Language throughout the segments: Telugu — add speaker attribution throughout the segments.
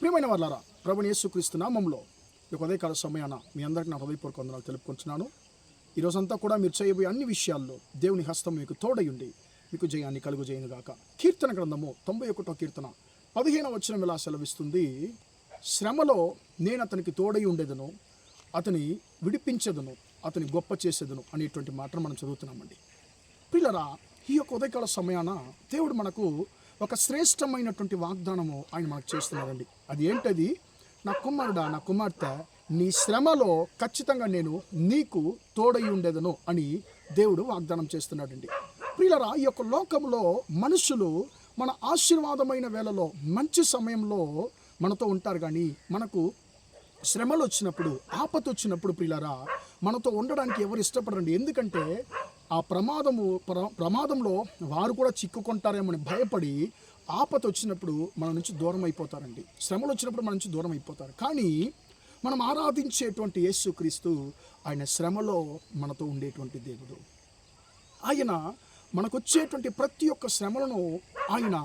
Speaker 1: ప్రియమైన వాళ్ళారా, ప్రభుని యేసుక్రీస్తు నామములో ఈ ఉదయకాల సమయాన మీ అందరికీ నా హృదయపూర్వక వందనాలు తెలుపుకుంటున్నాను. ఈరోజంతా కూడా మీరు చేయబోయే అన్ని విషయాల్లో దేవుని హస్తం మీకు తోడయుండి మీకు జయాన్ని కలుగుజేయునుగాక. కీర్తన గ్రంథము 91వ కీర్తన 15వ వచనం ఇలా సెలవిస్తుంది, శ్రమలో నేను అతనికి తోడై ఉండేదను, అతని విడిపించదను, అతని గొప్ప చేసేదను అనేటువంటి మాటను మనం చదువుతున్నామండి. పిల్లరా, ఈ యొక్క ఉదయకాల సమయాన దేవుడు మనకు ఒక శ్రేష్టమైనటువంటి వాగ్దానము ఆయన మనకు చేస్తున్నారండి. అది ఏంటది? నా కుమారుడా, నా కుమార్తె, నీ శ్రమలో ఖచ్చితంగా నేను నీకు తోడై ఉండేదను అని దేవుడు వాగ్దానం చేస్తున్నాడండి. ప్రియులరా, ఈ యొక్క లోకంలో మనుషులు మన ఆశీర్వాదమైన వేళలో మంచి సమయంలో మనతో ఉంటారు, కానీ మనకు శ్రమలు వచ్చినప్పుడు, ఆపద వచ్చినప్పుడు ప్రియులరా మనతో ఉండడానికి ఎవరు ఇష్టపడరండి. ఎందుకంటే ఆ ప్రమాదంలో వారు కూడా చిక్కుకుంటారేమని భయపడి ఆపద వచ్చినప్పుడు మన నుంచి దూరం అయిపోతారండి. శ్రమలు వచ్చినప్పుడు మన నుంచి దూరం అయిపోతారు. కానీ మనం ఆరాధించేటువంటి యేసుక్రీస్తు ఆయన శ్రమలో మనతో ఉండేటువంటి దేవుడు. ఆయన మనకు వచ్చేటువంటి ప్రతి ఒక్క శ్రమలను ఆయన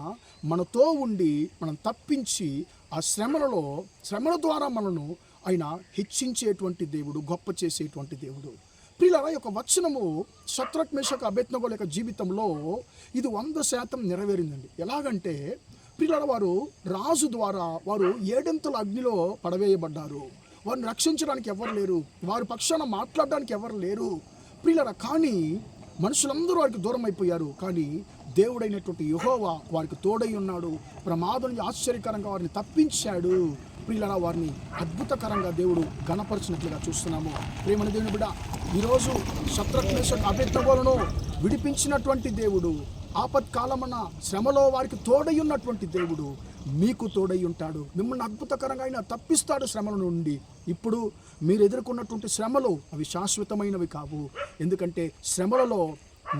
Speaker 1: మనతో ఉండి మనం తప్పించి ఆ శ్రమల ద్వారా మనను ఆయన హెచ్చించేటువంటి దేవుడు, గొప్ప చేసేటువంటి దేవుడు. ప్రియులారా, యొక్క వచనము షద్రక్ మేషక్ అబేద్నెగోల యొక్క జీవితంలో ఇది 100% నెరవేరిందండి. ఎలాగంటే ప్రియులారా, వారు రాజు ద్వారా వారు 7 అగ్నిలో పడవేయబడ్డారు. వారిని రక్షించడానికి ఎవరు లేరు, వారి పక్షాన మాట్లాడడానికి ఎవరు లేరు ప్రియులారా. కానీ మనుషులందరూ వారికి దూరం అయిపోయారు. కానీ దేవుడైనటువంటి యెహోవా వారికి తోడై ఉన్నాడు. ప్రమాదం నుంచి ఆశ్చర్యకరంగా వారిని తప్పించాడు. ప్రియులారా, వారిని అద్భుతకరంగా దేవుడు ఘనపరిచినట్లుగా చూస్తున్నాము. ప్రేమన దేవుని బిడ్డ, ఈరోజు షద్రక్ మేషక్ అబేద్నెగోలను విడిపించినటువంటి దేవుడు, ఆపత్కాలమన్న శ్రమలో వారికి తోడై ఉన్నటువంటి దేవుడు మీకు తోడై ఉంటాడు. మిమ్మల్ని అద్భుతకరంగా ఆయన తప్పిస్తాడు శ్రమల నుండి. ఇప్పుడు మీరు ఎదుర్కొన్నటువంటి శ్రమలు అవి శాశ్వతమైనవి కావు. ఎందుకంటే శ్రమలలో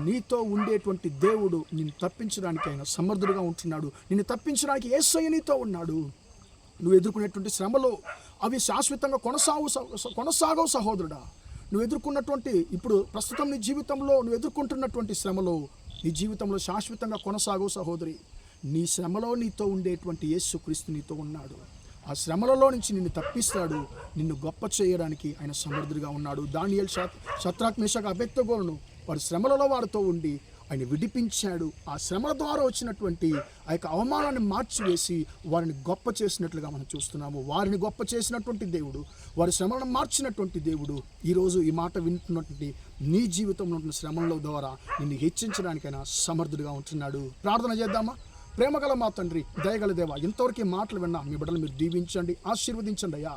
Speaker 1: నీతో ఉండేటువంటి దేవుడు నిన్ను తప్పించడానికి ఆయన సమర్థుడుగా ఉంటున్నాడు. నిన్ను తప్పించడానికి యేసయ్య నీతో ఉన్నాడు. నువ్వు ఎదుర్కొనేటువంటి శ్రమలు అవి శాశ్వతంగా కొనసాగవు సహోదరుడా. నువ్వు ఎదుర్కొన్నటువంటి ఇప్పుడు ప్రస్తుతం నీ జీవితంలో నువ్వు ఎదుర్కొంటున్నటువంటి శ్రమలు నీ జీవితంలో శాశ్వతంగా కొనసాగవు సహోదరి. నీ శ్రమలో నీతో ఉండేటువంటి యేసుక్రీస్తు నీతో ఉన్నాడు. ఆ శ్రమలలో నుంచి నిన్ను తప్పిస్తాడు. నిన్ను గొప్ప చేయడానికి ఆయన సమర్థుడిగా ఉన్నాడు. దానియేలు షద్రక్ మేషక్ అబేద్నెగోలను వారి శ్రమలలో వారితో ఉండి ఆయన విడిపించాడు. ఆ శ్రమల ద్వారా వచ్చినటువంటి ఆ యొక్క అవమానాన్ని మార్చివేసి వారిని గొప్ప చేసినట్లుగా మనం చూస్తున్నాము. వారిని గొప్ప చేసినటువంటి దేవుడు, వారి శ్రమలను మార్చినటువంటి దేవుడు ఈరోజు ఈ మాట వింటున్నటువంటి నీ జీవితంలో ఉన్న శ్రమల ద్వారా నిన్ను హెచ్చించడానికైనా సమర్థుడిగా ఉంటున్నాడు. ప్రార్థన చేద్దామా? ప్రేమగల మా తండ్రి, దయగల దేవా, ఇంతవరకు మాటలు విన్నా మీ బిడ్డలు మీరు దీవించండి, ఆశీర్వదించండి అయ్యా.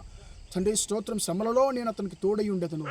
Speaker 1: తండ్రి స్తోత్రం. శ్రమలలో నేను అతనికి తోడై ఉండేదను,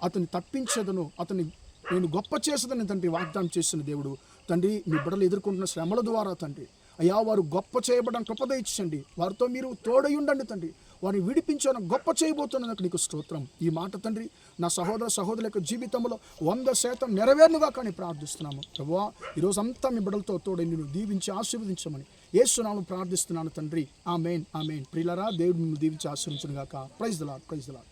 Speaker 1: అతన్ని తప్పించదను, అతన్ని నేను గొప్ప చేసేదని తండ్రి వాగ్దానం చేసిన దేవుడు. తండ్రి, మీ బిడ్డలు ఎదుర్కొంటున్న శ్రమల ద్వారా తండ్రి అయ్యా వారు గొప్ప చేయబడడానికి కృప ఇచ్చండి. వారితో మీరు తోడై ఉండండి తండ్రి. వారిని విడిపించడం గొప్ప చేయబోతున్నందుకు నీకు స్తోత్రం. ఈ మాట తండ్రి నా సహోదరుల యొక్క జీవితంలో 100% నెరవేరునుగా కానీ ప్రార్థిస్తున్నాము. ప్రభువా, ఈరోజు అంతా మీ బిడ్డలతో తోడై నిన్ను దీవించి ఆశీర్వదించమని యేసు నామములో ప్రార్థిస్తున్నాను తండ్రి. ఆమేన్, ఆమేన్. ప్రియులారా, దేవుడు నిన్ను దీవించి ఆశీర్వదించునుగాక. Praise the lord, praise the lord.